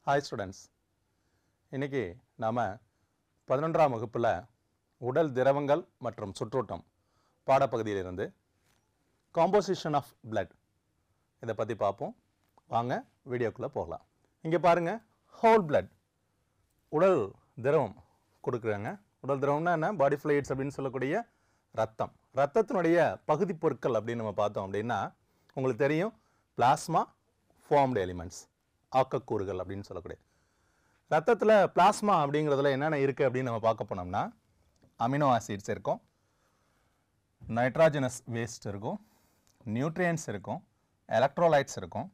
Hi students. இன்னைக்கு நாம 11ஆம் வகுப்புல உடல் திரவங்கள் மற்றும் சுற்றோட்டம் பாடப்பகுதியிலிருந்து composition of blood இத பத்தி பாப்போம். வாங்க வீடியோக்குள்ள போகலாம். இங்க பாருங்க whole blood உடல் திரவம் கொடுக்கறாங்க. உடல் திரவம்னா என்ன? பாடி fluids அப்படினு சொல்லக்கூடிய இரத்தம். இரத்தத்தினுடைய பகுதி பொருட்கள் அப்படி நம்ம பார்த்தோம் அப்படினா உங்களுக்கு தெரியும் plasma formed elements ஆக்கக்கூறுகள் அப்படினு சொல்லக்கூடிய இரத்தத்துல plasma அப்படிங்கிறதுல என்னென்ன இருக்கு அப்படினு நம்ம பார்க்க போனோம்னா அமினோ ஆசிட்ஸ் இருக்கும், நைட்ரோஜனஸ் வேஸ்ட் இருக்கும், நியூட்ரியன்ட்ஸ் இருக்கும், எலக்ட்ரோலைட்ஸ் இருக்கும்,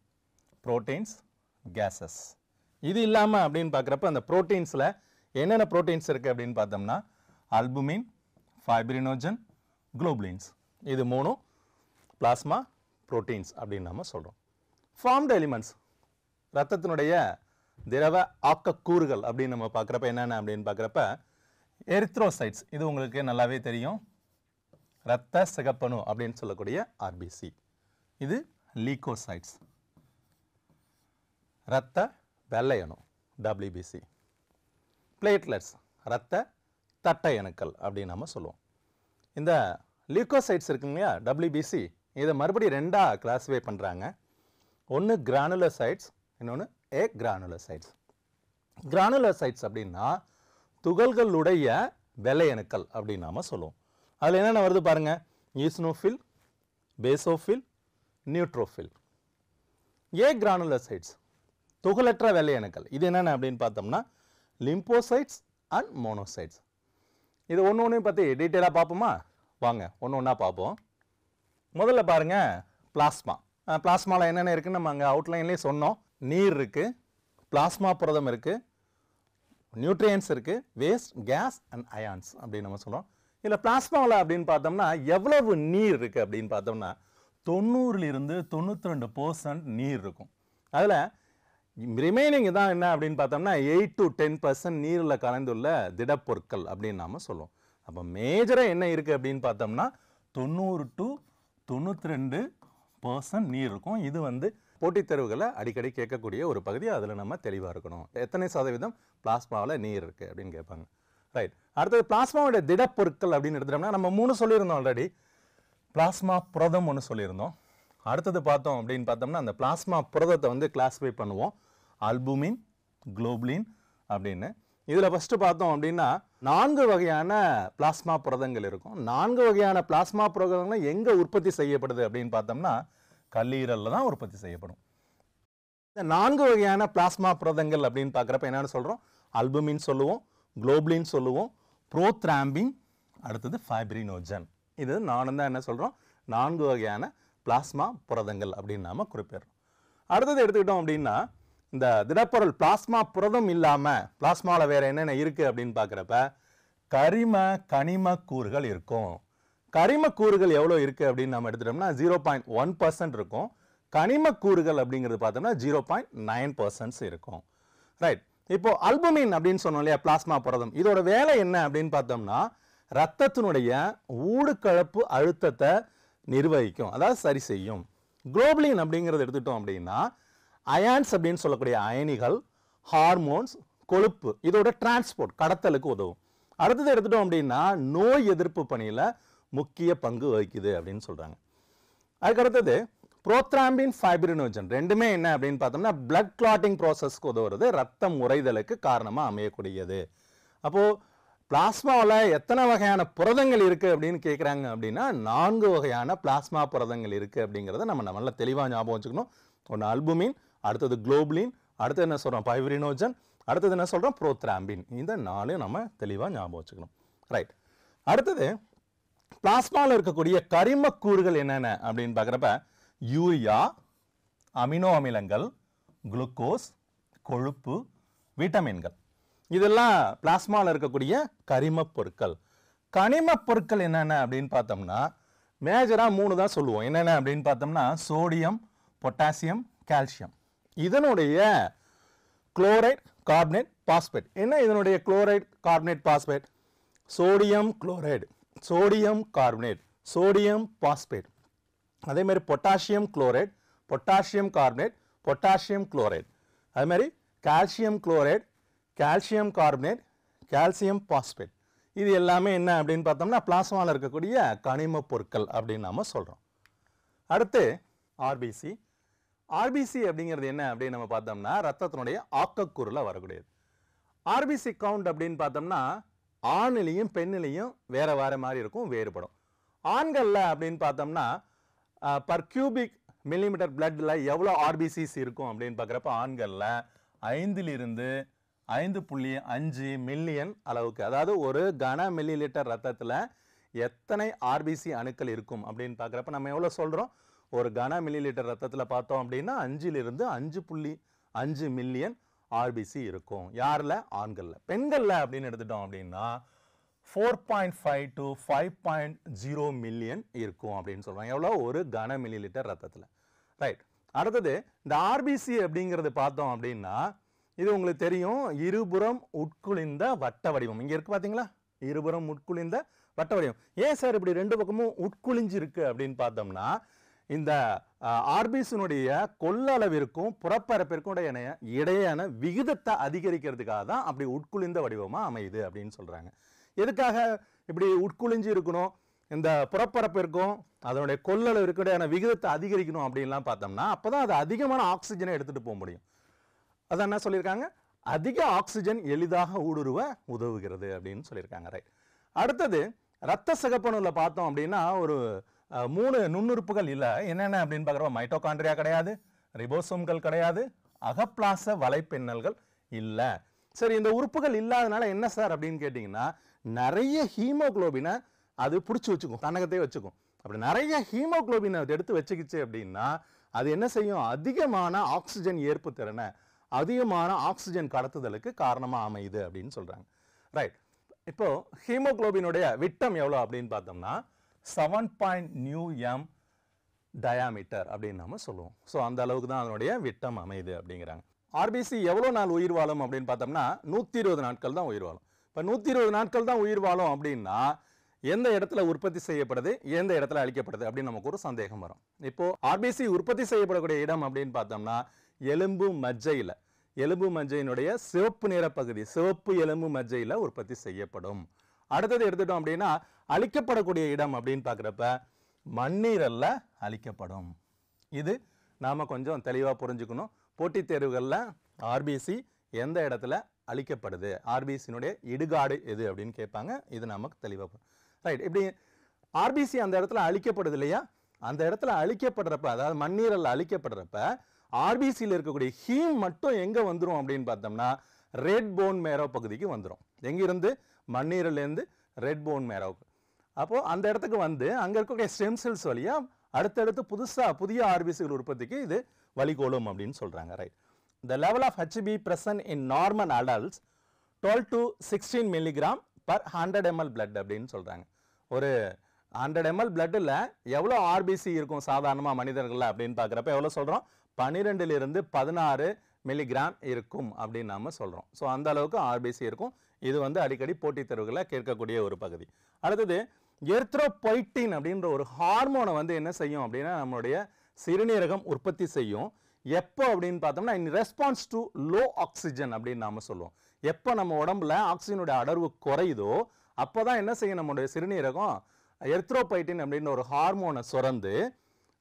புரோட்டீன்ஸ், கேஸஸ். இது இல்லாம அப்படினு பார்க்கறப்ப அந்த புரோட்டீன்ஸ்ல என்னென்ன புரோட்டீன்ஸ் இருக்கு அப்படினு பார்த்தோம்னா அல்புமின், ஃபைப்ரினோஜன், குளோபுலின்ஸ். இது மூணும் plasma proteins அப்படினு நாம சொல்றோம். formed elements இரத்தத்தினுடைய திரவ ஆக்கக்கூறுகள் அப்படி நம்ம பார்க்கறப்ப என்னென்ன அப்படினு பார்க்கறப்ப எரித்ரோசைட்ஸ், இது உங்களுக்கு நல்லாவே தெரியும், இரத்த சிகப்பணு அப்படினு சொல்லக்கூடிய RBC. இது லீகோசைட்ஸ், இரத்த வெள்ளை அணு WBC. பிளேட்லெட்ஸ், இரத்த தட்டை அணுக்கள் அப்படி நாம சொல்லுவோம். இந்த லீகோசைட்ஸ் இருக்குங்க இல்லையா WBC, இதை மறுபடியும் ரெண்டா கிளாஸிஃபை பண்றாங்க. ஒன்று கிரானுலோசைட்ஸ், இன்னொன்று ஏக்ரானுலோசைட்ஸ். கிரானுலோசைட்ஸ் அப்படின்னா துகள்களுடைய வெள்ளை அணுக்கள் அப்படின்னு நாம சொல்லுவோம். அதில் என்னென்ன வருது பாருங்க, ஈஸ்னோஃபில், பேசோஃபில், நியூட்ரோஃபில். ஏக்ரானுலோசைட்ஸ் துகளற்ற வெள்ளை அணுக்கள். இது என்னென்ன அப்படின்னு பார்த்தோம்னா லிம்போசைட்ஸ் அண்ட் மோனோசைட்ஸ். இது ஒன்று ஒன்றையும் பற்றி டீட்டெயிலாக பார்ப்போமா? வாங்க ஒன்று ஒன்றா பார்ப்போம். முதல்ல பாருங்க பிளாஸ்மா. பிளாஸ்மாவில் என்னென்ன இருக்குன்னு நம்ம அங்கே அவுட்லைன்லேயே சொன்னோம். நீர் இருக்குது, பிளாஸ்மா புரதம் இருக்குது, நியூட்ரியன்ஸ் இருக்குது, வேஸ்ட், கேஸ் அண்ட் அயான்ஸ் அப்படின்னு நம்ம சொல்கிறோம். இதில் பிளாஸ்மாவில் அப்படின்னு பார்த்தோம்னா எவ்வளவு நீர் இருக்குது அப்படின்னு பார்த்தோம்னா 90லிருந்து 92% நீர் இருக்கும். அதில் ரிமைனிங் தான் என்ன அப்படின்னு பார்த்தோம்னா 8 to 10% நீரில் கலந்துள்ள திடப்பொருட்கள் அப்படின்னு நாம் சொல்லுவோம். அப்போ மேஜராக என்ன இருக்குது அப்படின்னு பார்த்தோம்னா 90 to 92% நீர் இருக்கும். இது வந்து போட்டித் தேர்வுகளை அடிக்கடி கேட்கக்கூடிய ஒரு பகுதி. அதில் நம்ம தெளிவாக இருக்கணும். எத்தனை சதவீதம் பிளாஸ்மாவில் நீர் இருக்குது அப்படின்னு கேட்பாங்க. ரைட். அடுத்தது பிளாஸ்மாவோட திடப்பொருட்கள் அப்படின்னு எடுத்துட்டோம்னா நம்ம 3 சொல்லியிருந்தோம் ஆல்ரெடி. பிளாஸ்மா புரதம் ஒன்று சொல்லியிருந்தோம். அடுத்தது பார்த்தோம் அப்படின்னு பார்த்தோம்னா அந்த பிளாஸ்மா புரதத்தை வந்து கிளாஸிஃபை பண்ணுவோம் அல்புமின், குளோபுலின் அப்படின்னு. இதில் ஃபஸ்ட்டு பார்த்தோம் அப்படின்னா 4 வகையான பிளாஸ்மா புரதங்கள் இருக்கும். 4 வகையான பிளாஸ்மா புரதங்கள் எங்கே உற்பத்தி செய்யப்படுது அப்படின்னு பார்த்தோம்னா கல்லீரலில் தான் உற்பத்தி செய்யப்படும். இந்த 4 வகையான பிளாஸ்மா புரதங்கள் அப்படின்னு பார்க்குறப்ப என்னென்னு சொல்கிறோம், அல்புமின் சொல்லுவோம், குளோபுலின் சொல்லுவோம், புரோத்ராம்பின், அடுத்தது ஃபைப்ரினோஜன். இது நானும் தான் என்ன சொல்கிறோம் 4 வகையான பிளாஸ்மா புரதங்கள் அப்படின்னு நாம் குறிப்பிடுறோம். அடுத்தது எடுத்துக்கிட்டோம் அப்படின்னா இந்த திடப்பொருள் பிளாஸ்மா புரதம் இல்லாமல் பிளாஸ்மாவில் வேறு என்னென்ன இருக்குது அப்படின்னு பார்க்குறப்ப கரிம கனிம கூறுகள் இருக்கும். கரிம கூறுகள் எவ்வளோ இருக்குது அப்படின்னு நம்ம எடுத்துட்டோம்னா 0.1% இருக்கும். கனிம கூறுகள் அப்படிங்கிறது பார்த்தோம்னா 0.9% இருக்கும். ரைட். இப்போ அல்புமின் அப்படின்னு சொன்னோம் இல்லையா பிளாஸ்மா புரதம், இதோட வேலை என்ன அப்படின்னு பார்த்தோம்னா இரத்தத்தினுடைய ஊடுகலப்பு அழுத்தத்தை நிர்வகிக்கும், அதாவது சரி செய்யும். குளோபுலின் அப்படிங்கிறது எடுத்துட்டோம் அப்படின்னா அயான்ஸ் அப்படின்னு சொல்லக்கூடிய அயனிகள், ஹார்மோன்ஸ், கொழுப்பு, இதோட டிரான்ஸ்போர்ட் கடத்தலுக்கு உதவும். அடுத்தது எடுத்துட்டோம் அப்படின்னா நோய் எதிர்ப்பு பணியில் முக்கிய பங்கு வகிக்குது அப்படின்னு சொல்றாங்க. அதுக்கு அடுத்தது புரோத்ராம்பின், ஃபைப்ரினோஜன் ரெண்டுமே என்ன அப்படின்னு பார்த்தோம்னா பிளட் கிளாட்டிங் ப்ராசஸ்க்கு உதவுறது, ரத்தம் உறைதலுக்கு காரணமாக அமையக்கூடியது. அப்போ பிளாஸ்மாவில் எத்தனை வகையான புரதங்கள் இருக்கு அப்படின்னு கேட்குறாங்க அப்படின்னா 4 வகையான பிளாஸ்மா புரதங்கள் இருக்கு அப்படிங்கிறத நம்ம நல்லா தெளிவாக ஞாபகம் வச்சுக்கணும். ஒன்று அல்புமின், அடுத்தது குளோபுலின், அடுத்தது என்ன சொல்கிறோம் ஃபைப்ரினோஜன், அடுத்தது என்ன சொல்கிறோம் புரோத்ராம்பின். இந்த 4 நம்ம தெளிவாக ஞாபகம் வச்சுக்கணும். ரைட். அடுத்தது பிளாஸ்மாவில் இருக்கக்கூடிய கரிம கூறுகள் என்னென்ன அப்படின்னு பார்க்குறப்ப யூரியா, அமினோ அமிலங்கள், குளுக்கோஸ், கொழுப்பு, விட்டமின்கள், இதெல்லாம் பிளாஸ்மாவில் இருக்கக்கூடிய கரிம பொருட்கள். கனிம பொருட்கள் என்னென்ன அப்படின்னு பார்த்தோம்னா மேஜராக 3 தான் சொல்லுவோம். என்னென்ன அப்படின்னு பார்த்தோம்னா சோடியம், பொட்டாசியம், கால்சியம். இதனுடைய குளோரைட், கார்பனேட், பாஸ்பேட். என்ன இதனுடைய chloride, carbonate, phosphate? Sodium chloride, sodium carbonate, sodium phosphate. அதே மாதிரி potassium chloride, potassium carbonate, potassium chloride. அது மாதிரி calcium chloride, calcium carbonate, calcium phosphate. இது எல்லாமே என்ன அப்படின்னு பார்த்தோம்னா பிளாஸ்மாவில் இருக்கக்கூடிய கனிம பொருட்கள் அப்படின்னு நாம சொல்றோம். அடுத்து ஆர்பிசி. ஆர்பிசி அப்படிங்கிறது என்ன அப்படின்னு நம்ம பார்த்தோம்னா ரத்தத்தினுடைய ஆக்கக்கூறுல வரக்கூடியது. ஆர்பிசி கவுண்ட் அப்படின்னு பார்த்தோம்னா ஆணிலையும் பெண்ணிலையும் வேற வேற மாதிரி இருக்கும், வேறுபடும். ஆண்கள்ல அப்படின்னு பார்த்தோம்னா பர் கியூபிக் மில்லிமீட்டர் பிளட்ல எவ்வளோ ஆர்பிசிஸ் இருக்கும் அப்படின்னு பார்க்குறப்ப ஆண்கள்ல 5 to 5.5 மில்லியன் அளவுக்கு, அதாவது ஒரு கன மில்லி லிட்டர் ரத்தத்தில் எத்தனை ஆர்பிசி அணுக்கள் இருக்கும் அப்படின்னு பார்க்குறப்ப நம்ம எவ்வளோ சொல்கிறோம், ஒரு கன மில்லி லிட்டர் ரத்தத்தில் பார்த்தோம் அப்படின்னா 5 to 5.5 மில்லியன் ஆர்பிசி இருக்கும். யாரில்? ஆண்களில். பெண்களில் அப்படின்னு எடுத்துட்டோம் அப்படின்னா 4.5 to 5.0 மில்லியன் இருக்கும் அப்படின்னு சொல்கிறாங்க. எவ்வளோ? ஒரு கன மில்லி லிட்டர் ரத்தத்தில். ரைட். அடுத்தது இந்த ஆர்பிசி அப்படிங்கிறது பார்த்தோம் அப்படின்னா இது உங்களுக்கு தெரியும், இருபுறம் உட்குளிந்த வட்ட வடிவம். இங்கே இருக்கு பார்த்தீங்களா, இருபுறம் உட்குளிந்த வட்ட வடிவம். ஏன் சார் இப்படி ரெண்டு பக்கமும் உட்குளிஞ்சு இருக்கு அப்படின்னு பார்த்தோம்னா இந்த ஆர்பிசினுடைய கொள்ளளவிற்கும் புறப்பரப்பிற்கும் இடையான விகிதத்தை அதிகரிக்கிறதுக்காக தான் அப்படி உட்குளிந்த வடிவமா அமையுது அப்படின்னு சொல்றாங்க. எதுக்காக இப்படி உட்குளிஞ்சு இருக்கணும், இந்த புறப்பரப்பிற்கும் அதனுடைய கொள்ளளவிற்கும் இடையான விகிதத்தை அதிகரிக்கணும் அப்படின்லாம் பார்த்தோம்னா அப்பதான் அது அதிகமான ஆக்சிஜனை எடுத்துட்டு போக முடியும். அதான் என்ன சொல்லியிருக்காங்க, அதிக ஆக்சிஜன் எளிதாக ஊடுருவ உதவுகிறது அப்படின்னு சொல்லியிருக்காங்க. ரைட். அடுத்தது ரத்த சிகப்பணுல பார்த்தோம் அப்படின்னா ஒரு 3 நுண்ணுறுப்புகள் இல்லை. என்னென்ன அப்படின்னு பார்க்குறப்ப மைட்டோகாண்ட்ரியா கிடையாது, ரிபோசோம்கள் கிடையாது, அகப்பிளாச வலைப்பின்னல்கள் இல்லை. சரி, இந்த உறுப்புகள் இல்லாதனால என்ன சார் அப்படின்னு கேட்டிங்கன்னா நிறைய ஹீமோகுளோபினை அது பிடிச்சி வச்சுக்கும், தன்னகத்தையே வச்சுக்கும். அப்படி நிறைய ஹீமோகுளோபினை எடுத்து வச்சுக்கிச்சு அப்படின்னா அது என்ன செய்யும், அதிகமான ஆக்சிஜன் ஏற்பு திறனை, அதிகமான ஆக்சிஜன் கடத்துதலுக்கு காரணமா அமையுது அப்படின்னு சொல்றாங்க. ரைட். இப்போ ஹீமோகுளோபினுடைய விட்டம் எவ்வளோ அப்படின்னு பார்த்தோம்னா 7.9 டயாமீட்டர் அப்படின்னு நம்ம சொல்லுவோம். ஸோ அந்த அளவுக்கு தான் அதனுடைய விட்டம் அமையுது அப்படிங்கிறாங்க. ஆர்பிசி எவ்வளோ நாள் உயிர் வாழும் அப்படின்னு பார்த்தோம்னா 120 நாட்கள் தான் உயிர் வாழும். இப்போ 120 நாட்கள் தான் உயிர் வாழும் அப்படின்னா எந்த இடத்துல உற்பத்தி செய்யப்படுது, எந்த இடத்துல அழிக்கப்படுது அப்படின்னு நமக்கு ஒரு சந்தேகம் வரும். இப்போ ஆர்பிசி உற்பத்தி செய்யப்படக்கூடிய இடம் அப்படின்னு பார்த்தோம்னா எலும்பு மஜ்ஜையில, எலும்பு மஜ்ஜையினுடைய சிவப்பு நிற பகுதி, சிவப்பு எலும்பு மஜ்ஜையில உற்பத்தி செய்யப்படும். அடுத்தது எடுத்துட்டோம் அப்படின்னா அழிக்கப்படக்கூடிய இடம் அப்படின்னு பார்க்குறப்ப மண்ணீரல்ல அழிக்கப்படும். இது நாம கொஞ்சம் தெளிவா புரிஞ்சுக்கணும். போட்டித் தேர்வுகளில் ஆர்பிசி எந்த இடத்துல அழிக்கப்படுது, ஆர்பிசியினுடைய இடுகாடு எது அப்படின்னு கேட்பாங்க. இது நமக்கு தெளிவாக ரைட். இப்படி ஆர்பிசி அந்த இடத்துல அழிக்கப்படுது இல்லையா, அந்த இடத்துல அழிக்கப்படுறப்ப, அதாவது மண்ணீரல் அழிக்கப்படுறப்ப ஆர்பிசியில் இருக்கக்கூடிய ஹீம் மட்டும் எங்க வந்துடும் அப்படின்னு பார்த்தோம்னா ரெட் போன் மேரோ பகுதிக்கு வந்துடும். எங்கிருந்து? மண்ணீரல்லேருந்து ரெட் போன் மேரோவுக்கு. அப்போ அந்த இடத்துக்கு வந்து அங்க இருக்கக்கூடிய ஸ்டெம் செல்ஸ் வழியா அடுத்தடுத்து புதிய ஆர்பிசிகள் உற்பத்திக்கு இது வழிகோலும் அப்படின்னு சொல்றாங்க. Right. The level of Hb present in normal adults 12 to 16 milligram per 100 ml blood அப்படின்னு சொல்றாங்க. ஒரு 100 ml bloodல எவ்வளோ ஆர்பிசி இருக்கும் சாதாரணமாக மனிதர்கள் அப்படின்னு பார்க்குறப்ப எவ்வளோ சொல்கிறோம், 12 to 16 மில்லிகிராம் இருக்கும் அப்படின்னு நாம சொல்கிறோம். ஸோ அந்த அளவுக்கு ஆர்பிசி இருக்கும். இது வந்து அடிக்கடி போட்டித் தேர்வுகளில் கேட்கக்கூடிய ஒரு பகுதி. அடுத்தது எர்த்ரோபொய்டின் அப்படின்ற ஒரு ஹார்மோனை வந்து என்ன செய்யும் அப்படின்னா நம்மளுடைய சிறுநீரகம் உற்பத்தி செய்யும். எப்போ அப்படின்னு பார்த்தோம்னா இன் ரெஸ்பான்ஸ் டு லோ ஆக்சிஜன் அப்படின்னு நாம சொல்லுவோம். எப்போ நம்ம உடம்புல ஆக்சிஜனுடைய அடர்வு குறையுதோ அப்போதான் என்ன செய்யும், நம்மளுடைய சிறுநீரகம் எர்த்ரோபொய்டின் அப்படின்ற ஒரு ஹார்மோனை சுரந்து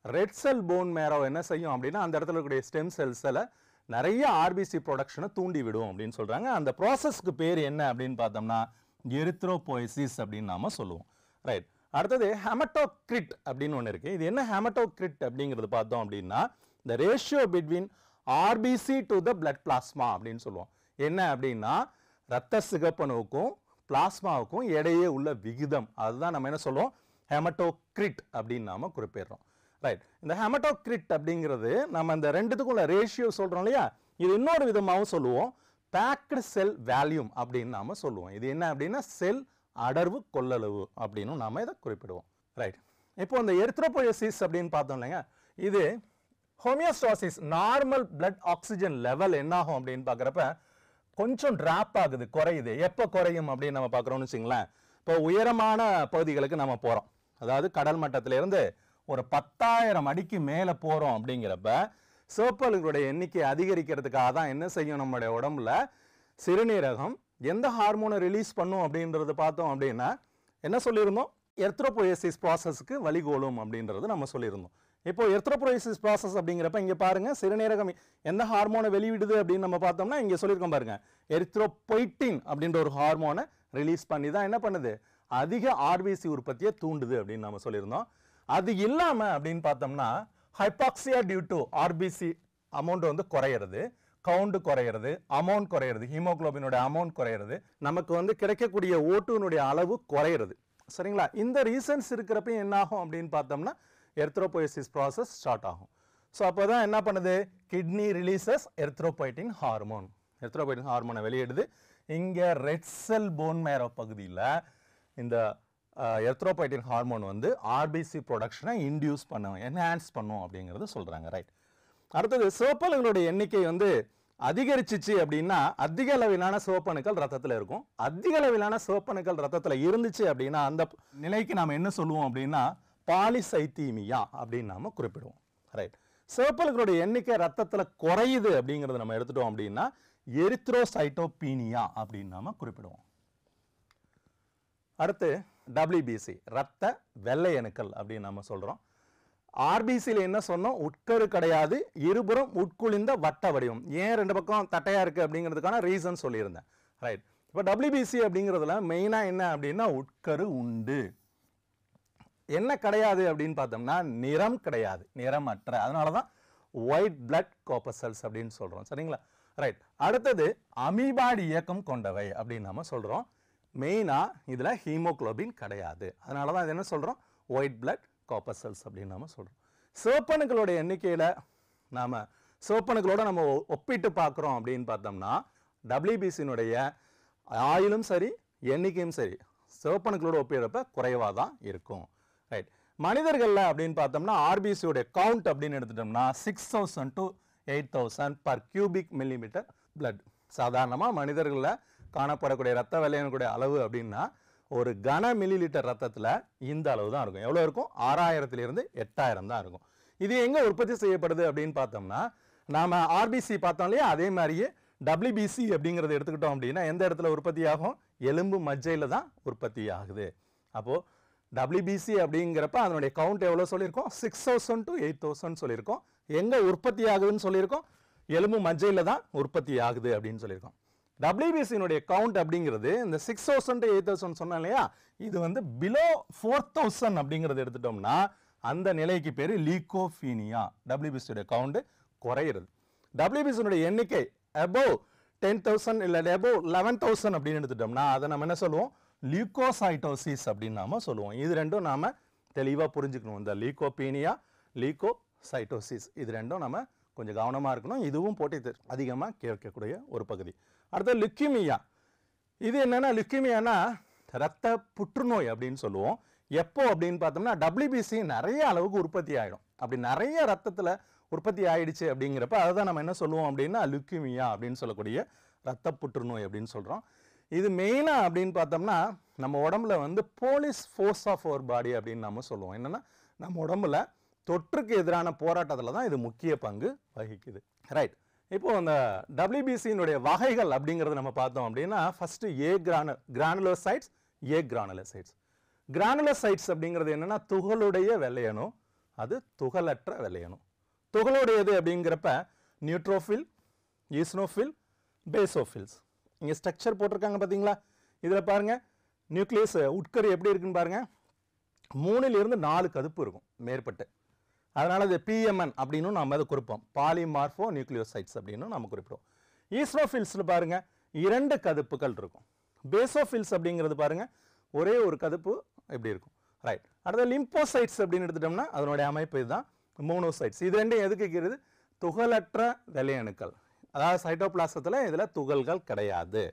ரெட் செல் போன் மேரோ என்ன செய்யும் அப்படின்னா அந்த இடத்துல இருக்கக்கூடிய ஸ்டெம் செல்ஸில் நிறைய ஆர்பிசி ப்ரொடக்ஷனை தூண்டி விடும் அப்படின்னு சொல்றாங்க. அந்த ப்ராசஸ்க்கு பேர் என்ன அப்படின்னு பார்த்தோம்னா எரித்ரோபோயசிஸ் அப்படின்னு நாம சொல்லுவோம். ரைட். அடுத்தது ஹெமட்டோக்ரிட் அப்படின்னு ஒன்று இருக்கு. இது என்ன ஹெமட்டோக்ரிட் அப்படிங்கிறது பார்த்தோம் அப்படின்னா the ratio between RBC to the blood plasma அப்படின்னு சொல்லுவோம். என்ன அப்படின்னா ரத்த சிகப்பணுவுக்கும் பிளாஸ்மாவுக்கும் இடையே உள்ள விகிதம், அதுதான் நம்ம என்ன சொல்லுவோம், ஹெமட்டோக்ரிட் அப்படின்னு நாம குறிப்பிடுறோம். ரைட். இந்த ஹெமட்டோக்ரிட் அப்படிங்கிறது நம்ம இந்த ரெண்டுத்துக்குள்ள ரேஷியோ சொல்றோம் இல்லையா, இது இன்னொரு விதமாகவும் சொல்லுவோம், பேக்டு செல் வேல்யூம் அப்படின்னு நாம சொல்லுவோம். இது என்ன அப்படின்னா செல் அடர்வு கொள்ளளவு அப்படின்னு நாம இதை குறிப்பிடுவோம். ரைட். இப்போ இந்த எரித்ரோபோயசிஸ் அப்படின்னு பார்த்தோம் இல்லைங்க, இது homeostasis normal blood oxygen level என்ன ஆகும் அப்படின்னு பார்க்குறப்ப கொஞ்சம் டிராப் ஆகுது, குறையுது. எப்போ குறையும் அப்படின்னு நம்ம பார்க்குறோம்னு வச்சுங்களேன், இப்போ உயரமான பகுதிகளுக்கு நம்ம போகிறோம், அதாவது கடல் மட்டத்திலிருந்து ஒரு 10,000 அடிக்கு மேலே போகிறோம் அப்படிங்கிறப்ப சிவப்பணுக்களுடைய எண்ணிக்கை அதிகரிக்கிறதுக்காக தான் என்ன செய்யும் நம்மளுடைய உடம்புல சிறுநீரகம் எந்த ஹார்மோனை ரிலீஸ் பண்ணும் அப்படின்றது பார்த்தோம் அப்படின்னா என்ன சொல்லியிருந்தோம், எர்த்ரோபோயசிஸ் ப்ராசஸ்க்கு வழிகோலும் அப்படின்றது நம்ம சொல்லியிருந்தோம். இப்போ எர்த்ரோபோயசிஸ் ப்ராசஸ் அப்படிங்கிறப்ப இங்கே பாருங்க சிறுநீரகம் எந்த ஹார்மோனை வெளியிடுது அப்படின்னு நம்ம பார்த்தோம்னா இங்கே சொல்லியிருக்கோம் பாருங்க, எரித்ரோபொய்டின் அப்படின்ற ஒரு ஹார்மோனை ரிலீஸ் பண்ணி தான் என்ன பண்ணுது, அதிக ஆர்பிசி உற்பத்தியை தூண்டுது அப்படின்னு நம்ம சொல்லியிருந்தோம். அது இல்லாம அப்படின்னு பார்த்தோம்னா hypoxia due to RBC amount வந்து குறையிறது, கவுண்ட் குறையிறது, அமௌண்ட் குறையிறது, ஹீமோகுளோபினோட அமௌண்ட் குறையிறது, நமக்கு வந்து கிடைக்கக்கூடிய ஓட்டுனுடைய அளவு குறையிறது. சரிங்களா? இந்த ரீசன்ஸ் இருக்கிறப்ப என்ன ஆகும் அப்படின்னு பார்த்தோம்னா எர்த்ரோபோயசிஸ் ப்ராசஸ் ஸ்டார்ட் ஆகும். ஸோ அப்போ தான் என்ன பண்ணுது, கிட்னி ரிலீசஸ் எர்த்ரோபொய்டின் ஹார்மோன், எர்த்ரோபொய்டின் ஹார்மோனை வெளியிடுது. இங்கே ரெட் செல் போன் மேரோ பகுதியில் இந்த எர்த்ரோபொய்டின் ஹார்மோன் வந்து ஆர்பிசி ப்ரொடக்ஷனை இன்டியூஸ் பண்ணும், என்ஹான்ஸ் பண்ணும் அப்படிங்கிறது சொல்கிறாங்க. ரைட். அடுத்தது சிவப்பணுக்களுடைய எண்ணிக்கை வந்து அதிகரிச்சிச்சு அப்படின்னா அதிக அளவிலான சிவப்பணுக்கள் ரத்தத்தில் இருக்கும். அதிக அளவிலான சிவப்பணுக்கள் ரத்தத்தில் இருந்துச்சு அப்படின்னா அந்த நிலைக்கு நாம் என்ன சொல்லுவோம் அப்படின்னா பாலிசைத்தீமியா அப்படின்னு நாம குறிப்பிடுவோம். ரைட். சிவப்பணுக்களுடைய எண்ணிக்கை ரத்தத்தில் குறையுது அப்படிங்கிறத நம்ம எடுத்துட்டோம் அப்படின்னா எரித்ரோசைட்டோபீனியா அப்படின்னு நாம குறிப்பிடுவோம். அடுத்து WBC ரத்த வெள்ளை அணுக்கள் அப்படின்னு நம்ம சொல்றோம். ஆர்பிசியில் என்ன சொன்னோம், உட்கரு கிடையாது, இருபுறம் உட்குளிந்த வட்ட வடிவம். ஏன் ரெண்டு பக்கம் தட்டையா இருக்கு அப்படிங்கிறதுக்கான ரீசன் சொல்லியிருந்தேன். ரைட். இப்போ WBC அப்படிங்கிறதுல மெயினா என்ன அப்படின்னா உட்கரு உண்டு. என்ன கிடையாது அப்படின்னு பார்த்தோம்னா நிறம் கிடையாது, நிறமற்ற. அதனாலதான் ஒயிட் பிளட் கார்பசல்ஸ் அப்படின்னு சொல்றோம். சரிங்களா? ரைட். அடுத்தது அமீபாய்டு இயக்கம் கொண்டவை அப்படின்னு நம்ம சொல்றோம். மெயினா இதுல ஹீமோகுளோபின் கிடையாது. அதனாலதான் இது என்ன சொல்றோம், ஒயிட் பிளட் கார்பசல்ஸ் அப்படின்னு நாம சொல்றோம். சிவப்பணுக்களோட எண்ணிக்கையில நாம சிவப்பணுக்களோட நம்ம ஒப்பிட்டு பார்க்கிறோம் அப்படின்னு பார்த்தோம்னா WBCனுடைய ஆயிலும் சரி எண்ணிக்கையும் சரி சிவப்பணுக்களோட ஒப்பிடுறப்ப குறைவா தான் இருக்கும். ரைட். மனிதர்கள்ல அப்படின்னு பார்த்தோம்னா ஆர்பிசியோட கவுண்ட் அப்படின்னு எடுத்துட்டோம்னா 6000 to 8000 per cubic millimeter blood. சாதாரணமா மனிதர்கள்ல காணப்படக்கூடிய ரத்த வெள்ளையணுடைய அளவு அப்படின்னா ஒரு கன மில்லி லிட்டர் ரத்தத்தில் இந்த அளவு தான் இருக்கும். எவ்வளோ இருக்கும், 6000 to 8000 தான் இருக்கும். இது எங்கே உற்பத்தி செய்யப்படுது அப்படின்னு பார்த்தோம்னா நாம ஆர்பிசி பார்த்தோம் இல்லையா, அதே மாதிரியே WBC அப்படிங்கிறத எடுத்துக்கிட்டோம் அப்படின்னா எந்த இடத்துல உற்பத்தி ஆகும், எலும்பு மஜ்ஜையில் தான் உற்பத்தி ஆகுது. அப்போ WBC அப்படிங்கிறப்ப அதனுடைய கவுண்ட் எவ்வளோ சொல்லியிருக்கோம், 6000 to 8000 சொல்லியிருக்கோம். எங்கே உற்பத்தி ஆகுதுன்னு சொல்லியிருக்கோம், எலும்பு மஜ்ஜையில் தான் உற்பத்தி ஆகுது அப்படின்னு சொல்லியிருக்கோம். WBCனுடைய கவுண்ட் அப்படிங்கிறது இந்த 6000 to 8000 சொன்னோம் இல்லையா, இது வந்து பிலோ 4000 அப்படிங்கிறது எடுத்துட்டோம்னா அந்த நிலைக்கு பேரு லீகோபீனியா. WBCனுடைய கவுண்ட் குறையிறது. WBCனுடைய எண்ணிக்கை above 10,000 இல்ல above 11,000 அப்படின்னு எடுத்துட்டோம்னா அதை நம்ம என்ன சொல்லுவோம், லியூகோசைட்டோசிஸ் அப்படின்னு நாம சொல்லுவோம். இது ரெண்டும் நாம தெளிவா புரிஞ்சுக்கணும். இந்த லீகோபீனியா, லீகோசைட்டோசிஸ் இது ரெண்டும் நம்ம கொஞ்சம் கவனமா இருக்கணும். இதுவும் போட்டி அதிகமா கேட்கக்கூடிய ஒரு பகுதி. அடுத்து லுக்கிமியா. இது என்னன்னா லுக்கிமியானா ரத்த புற்றுநோய் அப்படின்னு சொல்லுவோம். எப்போ அப்படின்னு பார்த்தோம்னா WBC நிறைய அளவுக்கு உற்பத்தி ஆகிடும். அப்படி நிறைய ரத்தத்தில் உற்பத்தி ஆயிடுச்சு அப்படிங்கிறப்ப அதுதான் நம்ம என்ன சொல்லுவோம் அப்படின்னா லுக்கிமியா அப்படின்னு சொல்லக்கூடிய ரத்த புற்றுநோய் அப்படின்னு சொல்கிறோம். இது மெயினாக அப்படின்னு பார்த்தோம்னா நம்ம உடம்புல வந்து போலீஸ் ஃபோர்ஸ் ஆஃப் அவர் பாடி அப்படின்னு நம்ம சொல்லுவோம். என்னன்னா நம்ம உடம்புல தொற்றுக்கு எதிரான போராட்டத்தில் தான் இது முக்கிய பங்கு வகிக்குது. ரைட். இப்போ அந்த WBCனுடைய வகைகள் அப்படிங்கிறது நம்ம பார்த்தோம் அப்படின்னா ஃபர்ஸ்ட் கிரானுலோசைட்ஸ், கிரானுலோசைட்ஸ். கிரானுலோசைட்ஸ் அப்படிங்கிறது என்னன்னா துகளுடைய வெள்ளையணு, அது துகளற்ற வெள்ளையணு. துகளுடையது அப்படிங்கிறப்ப நியூட்ரோஃபில், ஈஸ்னோஃபில், பேசோஃபில்ஸ். இங்கே ஸ்ட்ரக்சர் போட்டிருக்காங்க பார்த்தீங்களா, இதில் பாருங்க நியூக்ளியஸ் உட்கரு எப்படி இருக்குன்னு பாருங்க, 3 to 4 கதுப்பு இருக்கும் மேற்பட்டு. அதனால இது PMN அப்படின்னு நம்ம அதை குறிப்போம், பாலிமார்போ நியூக்ளியோசைட்ஸ் அப்படின்னு நம்ம குறிப்பிடுவோம். ஈஸ்னோஃபில்ஸ்ல பாருங்க 2 கதுப்புகள் இருக்கும். பேசோஃபில்ஸ் அப்படிங்கிறது பாருங்க ஒரே ஒரு கதுப்பு எப்படி இருக்கும். ரைட். அடுத்த லிம்போசைட்ஸ் அப்படின்னு எடுத்துட்டோம்னா அதனுடைய அமைப்பு இதுதான், மோனோசைட்ஸ். இது ரெண்டும் எதுக்கு இருக்கிறது, துகளற்ற வெள்ளையணுக்கள். அதாவது சைட்டோபிளாசத்தில் இதில் துகள்கள் கிடையாது.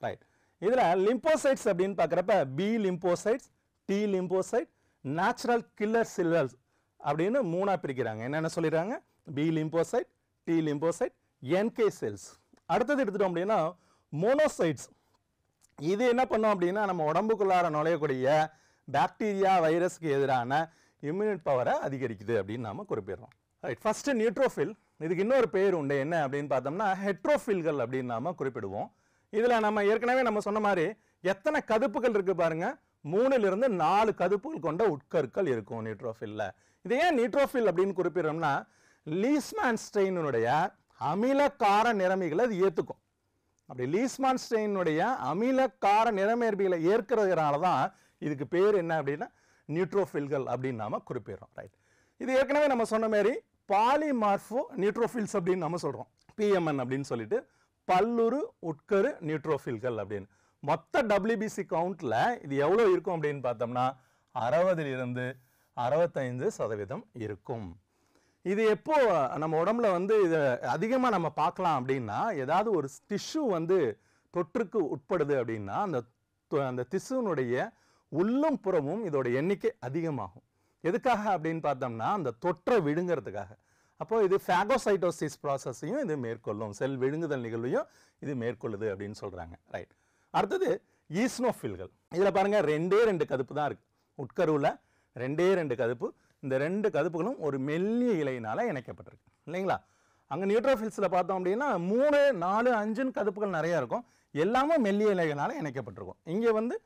ரைட். இதில் லிம்போசைட்ஸ் அப்படின்னு பார்க்குறப்ப B lymphocytes, T lymphocyte, natural killer cells அப்படின்னு 3ஆ பிரிக்கிறாங்க. என்னென்ன சொல்லிடுறாங்க, B lymphocyte, T lymphocyte, NK cells. அடுத்தது எடுத்துட்டோம் அப்படின்னா மோனோசைட்ஸ். இது என்ன பண்ணோம் அப்படின்னா நம்ம உடம்புக்குள்ளார நுழையக்கூடிய பாக்டீரியா வைரஸ்க்கு எதிரான இம்யூனிட் பவரை அதிகரிக்குது அப்படின்னு நாம குறிப்பிடுறோம். Right, first neutrophil. இதுக்கு இன்னொரு பேர் உண்டு, என்ன அப்படின்னு பார்த்தோம்னா ஹெட்ரோஃபில்கள் அப்படின்னு நாம குறிப்பிடுவோம். இதுல நம்ம ஏற்கனவே நம்ம சொன்ன மாதிரி எத்தனை கதுப்புகள் இருக்கு பாருங்க, 3 to 4 கதுப்புகள் கொண்ட உட்கருக்கள் இருக்கும் நியூட்ரோஃபில்ல. இது ஏன் நியூட்ரோஃபில் அப்படின்னு குறிப்பிடுறோம்னா லீஸ்மேன் ஸ்ட்ரெயினுடைய அமிலக்கார நிறமிகளை அது ஏத்துக்கும். அப்படி லீஸ்மேன் ஸ்ட்ரெயினுடைய அமிலக்கார நிறமேர்பிகளை ஏற்கிறதுனால தான் இதுக்கு பேர் என்ன அப்படின்னா நியூட்ரோஃபில்கள் அப்படின்னு நாம குறிப்பிடுறோம். ரைட், இது ஏற்கனவே நம்ம சொன்ன மாதிரி பாலிமார்போ நியூட்ரோஃபில்ஸ் அப்படின்னு நம்ம சொல்றோம், PMN அப்படின்னு சொல்லிட்டு, பல்லுறு உட்கரு நியூட்ரோஃபில்கள் அப்படின்னு. மொத்த WBC கவுண்ட்ல இது எவ்வளவு இருக்கும் அப்படின்னு பார்த்தோம்னா 60 to 65% இருக்கும். இது எப்போ நம்ம உடம்புல வந்து இதை அதிகமாக நம்ம பார்க்கலாம் அப்படின்னா, ஏதாவது ஒரு டிஷ்யூ வந்து தொற்றுக்கு உட்படுது அப்படின்னா அந்த திசுனுடைய உள்ளும் புறமும் இதோட எண்ணிக்கை அதிகமாகும். எதுக்காக அப்படின்னு பார்த்தோம்னா அந்த தொற்றை விழுங்கிறதுக்காக. அப்போ இது ஃபேகோசைட்டோசிஸ் ப்ராசஸையும் இது மேற்கொள்ளும், செல் விழுங்குதல் நிகழ்வையும் இது மேற்கொள்ளுது அப்படின்னு சொல்றாங்க. ரைட், அடுத்தது ஈஸ்னோஃபில்கள். இதில் பாருங்க 2 கதுப்பு தான் இருக்கு உட்கருவில், 2 கதுப்பு. இந்த 2 கதுப்புகளும் ஒரு மெல்லிய இலையினால இணைக்கப்பட்டிருக்கு இல்லைங்களா. அங்கே நியூட்ரோஃபில்ஸில் பார்த்தோம் அப்படின்னா 3, 4, 5 கதுப்புகள் நிறைய இருக்கும், எல்லாமே மெல்லிய இலைகளால் இணைக்கப்பட்டிருக்கும். இங்கே வந்து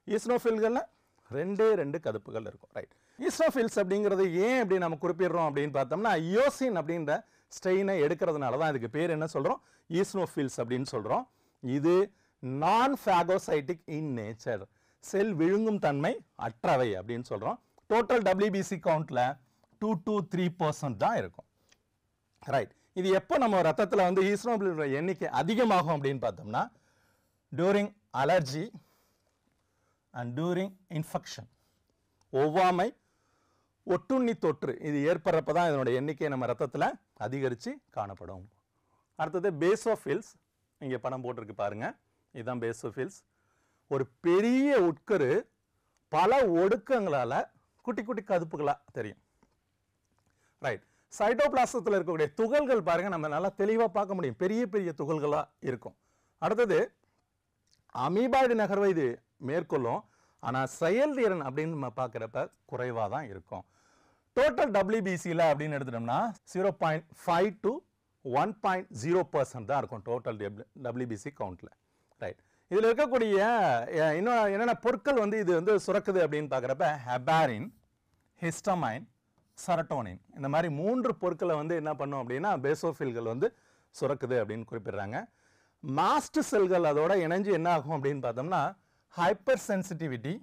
ஈஸ்னோஃபில்களில் 2 கதுப்புகள் இருக்கும். ரைட், ஈஸ்னோஃபில்ஸ் அப்படிங்கிறது ஏன் அப்படி நம்ம குறிப்பிடுறோம் அப்படின்னு பார்த்தோம்னா யோசின் அப்படின்ற ஸ்ட்ரெயினை எடுக்கிறதுனால தான் இதுக்கு பேர் என்ன சொல்கிறோம், ஈஸ்னோஃபில்ஸ் அப்படின்னு சொல்கிறோம். இது நான் ஃபேகோசைட்டிக் இன் நேச்சர், செல் விழுங்கும் தன்மை அற்றவை அப்படின்னு சொல்கிறோம். டோட்டல் WBC கவுண்ட்ல 2 to 3% தான் இருக்கும். ரைட், இது எப்போ நம்ம ரத்தத்தில் வந்து ஈஸ்னோஃபில் எண்ணிக்கை அதிகமாகும் அப்படின்னு பார்த்தோம்னா during allergy and during infection, ஒவ்வாமை, ஒட்டுண்ணி தொற்று இது ஏற்படுறப்ப தான் இதனுடைய எண்ணிக்கை நம்ம ரத்தத்தில் அதிகரித்து காணப்படும். அடுத்தது பேசோஃபில்ஸ், இங்கே படம் போட்டிருக்கு பாருங்க, இதுதான் பேசோஃபில்ஸ். ஒரு பெரிய உட்கரு பல ஒடுக்கங்களால குட்டி குட்டி கதுப்புகளாக தெரியும். ரைட், சைட்டோபிளாசத்தில் இருக்கக்கூடிய துகள்கள் பாருங்க நம்ம நல்லா தெளிவாக பார்க்க முடியும், பெரிய பெரிய துகள்களாக இருக்கும். அடுத்தது அமீபாய்டு நகர்வை இது மேற்கொள்ளும், ஆனால் செயல்திறன் அப்படின்னு நம்ம பார்க்குறப்ப குறைவாக தான் இருக்கும். டோட்டல் WBCல அப்படின்னு எடுத்துட்டோம்னா 0.5 to 1.0% தான் இருக்கும் டோட்டல் WBC கவுண்ட்ல. ரைட், இதில் இருக்கக்கூடிய இன்னும் என்னென்ன பொருட்கள் வந்து இது வந்து சுரக்குது அப்படின்னு பார்க்குறப்ப ஹெபாரின், ஹிஸ்டமைன், செரட்டோனின், இந்த மாதிரி 3 பொருட்களை வந்து என்ன பண்ணும் அப்படின்னா பேசோஃபில்கள் வந்து சுரக்குது அப்படின்னு குறிப்பிடுறாங்க. மாஸ்ட் செல்கள் அதோட இணைஞ்சு என்ன ஆகும் அப்படின்னு பார்த்தோம்னா ஹைப்பர் சென்சிட்டிவிட்டி,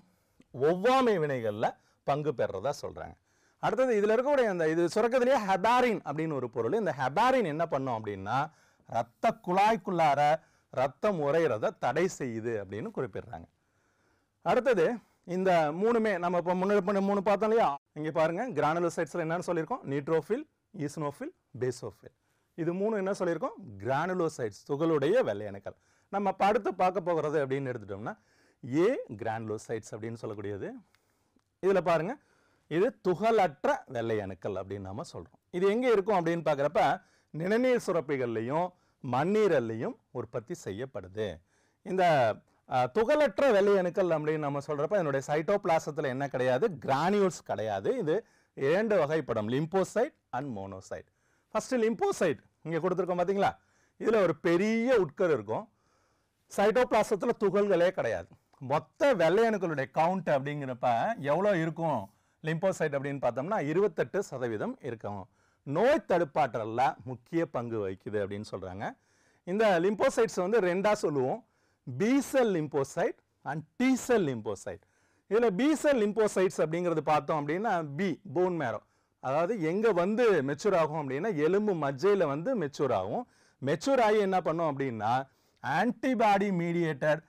ஒவ்வாமை வினைகளில் பங்கு பெறறதா சொல்றாங்க. அடுத்தது இதில் இருக்கக்கூடிய அந்த இது சுரக்கிறதுலேயே ஹெபாரின் அப்படின்னு ஒரு பொருள். இந்த ஹெபாரின் என்ன பண்ணும் அப்படின்னா ரத்த குழாய்க்குள்ளார ரத்தம் உறையிறத தடை செய்யுது அப்படின்னு குறிப்பிடுறாங்க. அடுத்தது இந்த 3மே நம்ம இப்போ முன்னாடி 3 பார்த்தோம் இல்லையா, இங்கே பாருங்க கிரானுலோசைட்ஸில் என்னன்னு சொல்லியிருக்கோம், நியூட்ரோஃபில், ஈஸ்னோஃபில், பேசோஃபில். இது 3 என்ன சொல்லியிருக்கோம், கிரானுலோசைட்ஸ், துகளுடைய வெள்ளை அணுக்கள். நம்ம அடுத்து பார்க்க போகிறது அப்படின்னு எடுத்துட்டோம்னா ஏ கிரானுலோசைட்ஸ் அப்படின்னு சொல்லக்கூடியது. இதில் பாருங்க இது துகளற்ற வெள்ளை அணுக்கள் அப்படின்னு நாம சொல்றோம். இது எங்கே இருக்கும் அப்படின்னு பார்க்குறப்ப நிணநீர் சுரப்பிகள்லையும் மண்ணீரல்லையும் உற்பத்தி செய்யப்படுது. இந்த துகளற்ற வெள்ளை அணுக்கள் அப்படின்னு நம்ம சொல்றப்ப இதனுடைய சைட்டோபிளாசத்தில் என்ன கிடையாது, கிரானியூல்ஸ் கிடையாது. இது 2 வகைப்படும், lymphocyte and monocyte. First lymphocyte இங்கே கொடுத்துருக்கோம் பார்த்தீங்களா, இதில் ஒரு பெரிய உட்கரு இருக்கும், சைட்டோபிளாசத்தில் துகள்களே கிடையாது. மொத்த வெள்ளை அணுக்களுடைய கவுண்ட் அப்படிங்கிறப்ப எவ்வளோ இருக்கும் லிம்போசைட் அப்படின்னு பார்த்தோம்னா 28% இருக்கும். நோய் தடுப்பாற்றல்ல முக்கிய பங்கு வகிக்குது அப்படின்னு சொல்றாங்க. இந்த லிம்போசைட்ஸ் வந்து 2ஆ சொல்லுவோம், B cell lymphocyte and T cell lymphocyte. இதில் பி செல் லிம்போசைட்ஸ் அப்படிங்கிறது பார்த்தோம் அப்படின்னா பி போன் மேரோ, அதாவது எங்கே வந்து மெச்சூர் ஆகும் அப்படின்னா எலும்பு மஜ்ஜையில் வந்து மெச்சூர் ஆகும். மெச்சூர் ஆகி என்ன பண்ணும் அப்படின்னா ஆன்டிபாடி மீடியேட்டட்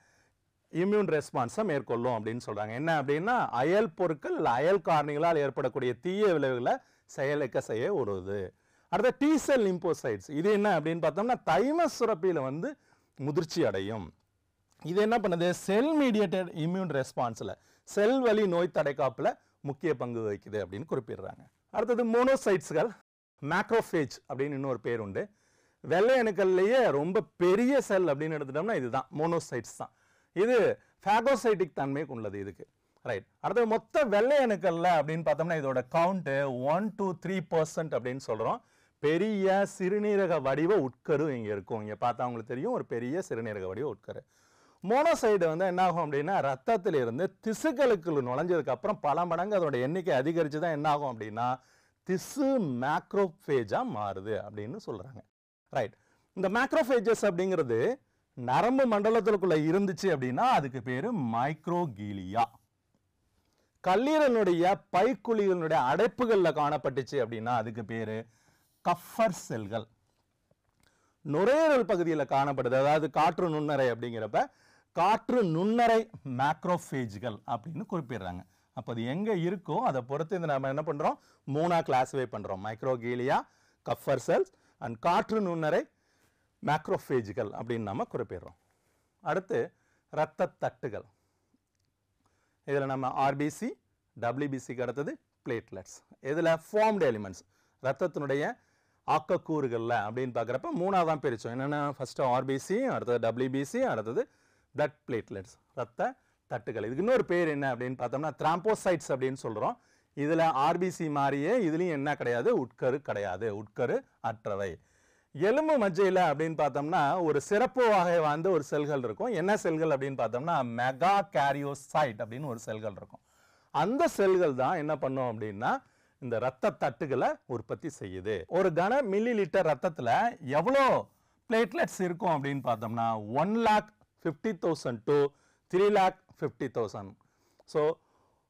இம்யூன் ரெஸ்பான்ஸை மேற்கொள்ளும் அப்படின்னு சொல்றாங்க. என்ன அப்படின்னா அயல் பொருட்கள் அயல் காரணிகளால் ஏற்படக்கூடிய தீய விளைவுகளை செயலிழக்க செய்ய உதவுது. அடுத்த டி செல் லிம்போசைட்ஸ், இது என்ன அப்படின்னு பார்த்தோம்னா தைமஸ் சுரப்பியில வந்து முதிர்ச்சி அடையும். இது என்ன பண்ணுது, செல் மீடியேட்டட் இம்யூன் ரெஸ்பான்ஸ்ல செல் வழி நோய் தடைக்காப்புல முக்கிய பங்கு வகிக்குது அப்படின்னு குறிப்பிடுறாங்க. அடுத்தது மோனோசைட்ஸ்கள், மேக்ரோஃபேஜ் அப்படின்னு இன்னொரு பேர் உண்டு. வெள்ளை அணுக்கள்லேயே ரொம்ப பெரிய செல் அப்படின்னு எடுத்துட்டோம்னா இதுதான் மோனோசைட்ஸ் தான். இது ஃபேகோசைட்டிக் தன்மை கொண்டது இதுக்கு. ரைட். அடுத்தது மொத்த வெள்ளை அணுக்கள்ல அப்படின்னு பார்த்தோம்னா இதோட கவுண்ட் 1 to 3% அப்படின்னு சொல்றோம். பெரிய சிறுநீரக வடிவ உட்கரு இங்க இருக்கும். இங்க பார்த்தா உங்களுக்கு தெரியும் ஒரு பெரிய சிறுநீரக வடிவ உட்கரு. மோனோசைடு வந்து என்ன ஆகும் அப்படின்னா ரத்தத்தில் இருந்து திசுக்களுக்குள்ள நுழைஞ்சதுக்கு அப்புறம் பல மடங்கு அதோட எண்ணிக்கை அதிகரிச்சு தான் என்ன ஆகும் அப்படின்னா திசு மேக்ரோஃபேஜா மாறுது அப்படின்னு சொல்றாங்க. ரைட். இந்த மேக்ரோஃபேஜஸ் அப்படிங்கிறது நரம்பு மண்டலத்திற்குள்ள இருந்துச்சு அப்படின்னா அதுக்கு பேரு மைக்ரோகீலியா. கல்லீரலுடைய பைக்குழிகளுடைய அடைப்புகள்ல காணப்பட்டுச்சு அப்படின்னா அதுக்கு பேரு கஃபர் செல்கள். நுரையீரல் பகுதியில் காணப்படுது, அதாவது காற்று நுண்ணறை அப்படிங்கிறப்ப காற்று நுண்ணறை மேக்ரோஃபேஜ்கள் அப்படின்னு குறிப்பிடுறாங்க. அப்போ அது எங்க இருக்கோ அதை பொறுத்து இந்த நம்ம என்ன பண்றோம், மூணா கிளாஸிஃபை பண்றோம். மைக்ரோகீலியா, கஃபர் செல்ஸ் அண்ட் காற்று நுண்ணறை மேக்ரோஃபேஜ்கள் அப்படின்னு நம்ம குறிப்பிடுறோம். அடுத்து இரத்த தட்டுகள். இதில் நம்ம ஆர்பிசி, டபிள்யூபிசிக்கு அடுத்தது பிளேட்லெட்ஸ். இதில் ஃபார்ம்டு எலிமெண்ட்ஸ் ரத்தத்தினுடைய ஆக்கக்கூறுகள்ல அப்படின்னு பார்க்குறப்ப மூணாவதான் பிரித்தோம். என்னென்னா ஃபர்ஸ்ட் ஆர்பிசி, அடுத்தது டபிள்யூபிசி, அடுத்தது பிளட் பிளேட்லெட்ஸ் ரத்த தட்டுகள். இதுக்கு இன்னொரு பேர் என்ன அப்படின்னு பார்த்தோம்னா த்ராம்போசைட்ஸ் அப்படின்னு சொல்கிறோம். இதில் ஆர்பிசி மாதிரியே இதுலேயும் என்ன கிடையாது, உட்கரு கிடையாது, உட்கரு அற்றவை. எலும்பு மஜ்ஜையில் அப்படின்னு பார்த்தோம்னா ஒரு சிறப்பு வகை வாய்ந்த ஒரு செல்கள் இருக்கும். என்ன செல்கள் அப்படின்னு பார்த்தோம்னா மெகா கேரியோசைட் அப்படின்னு ஒரு செல்கள் இருக்கும். அந்த செல்கள் தான் என்ன பண்ணும் அப்படின்னா இந்த ரத்த தட்டுகளை உற்பத்தி செய்யுது. ஒரு கன மில்லி லிட்டர் ரத்தத்தில் எவ்வளோ பிளேட்லெட்ஸ் இருக்கும் அப்படின்னு பார்த்தோம்னா 1,50,000 to 3,50,000. ஸோ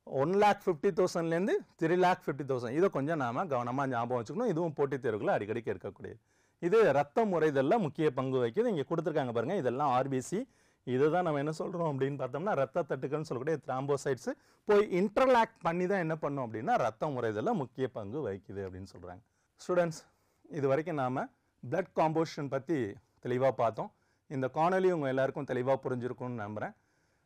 1,50,000லேருந்து 3,50,000. இதை கொஞ்சம் நாம கவனமாக ஞாபகம் வச்சுக்கணும். இதுவும் போட்டித் தேர்வுகளில் அடிக்கடி கேட்கக்கூடியது. இது ரத்தம் உறைதல்ல முக்கிய பங்கு வகிக்குது. இங்கே கொடுத்துருக்காங்க பாருங்க, இதெல்லாம் ஆர்பிசி. இதுதான் நம்ம என்ன சொல்றோம் அப்படின்னு பார்த்தோம்னா ரத்த தட்டுகள்னு சொல்லக்கூடிய த்ராம்போசைட்ஸ் போய் இன்டர்லாக்ட் பண்ணி தான் என்ன பண்ணோம் அப்படின்னா ரத்தம் உறைதல்ல முக்கிய பங்கு வகிக்குது அப்படின்னு சொல்றாங்க. ஸ்டூடெண்ட்ஸ், இது வரைக்கும் நாம பிளட் காம்போசிஷன் பற்றி தெளிவாக பார்த்தோம். இந்த காணொலி உங்கள் எல்லாருக்கும் தெளிவாக புரிஞ்சிருக்கும்னு நம்புகிறேன்.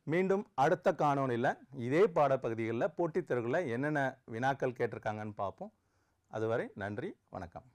மீண்டும் அடுத்த காணொலியில் இதே பாடப்பகுதிகளில் போட்டித் தேர்வுகளில் என்னென்ன வினாக்கள் கேட்டிருக்காங்கன்னு பார்ப்போம். அதுவரை நன்றி, வணக்கம்.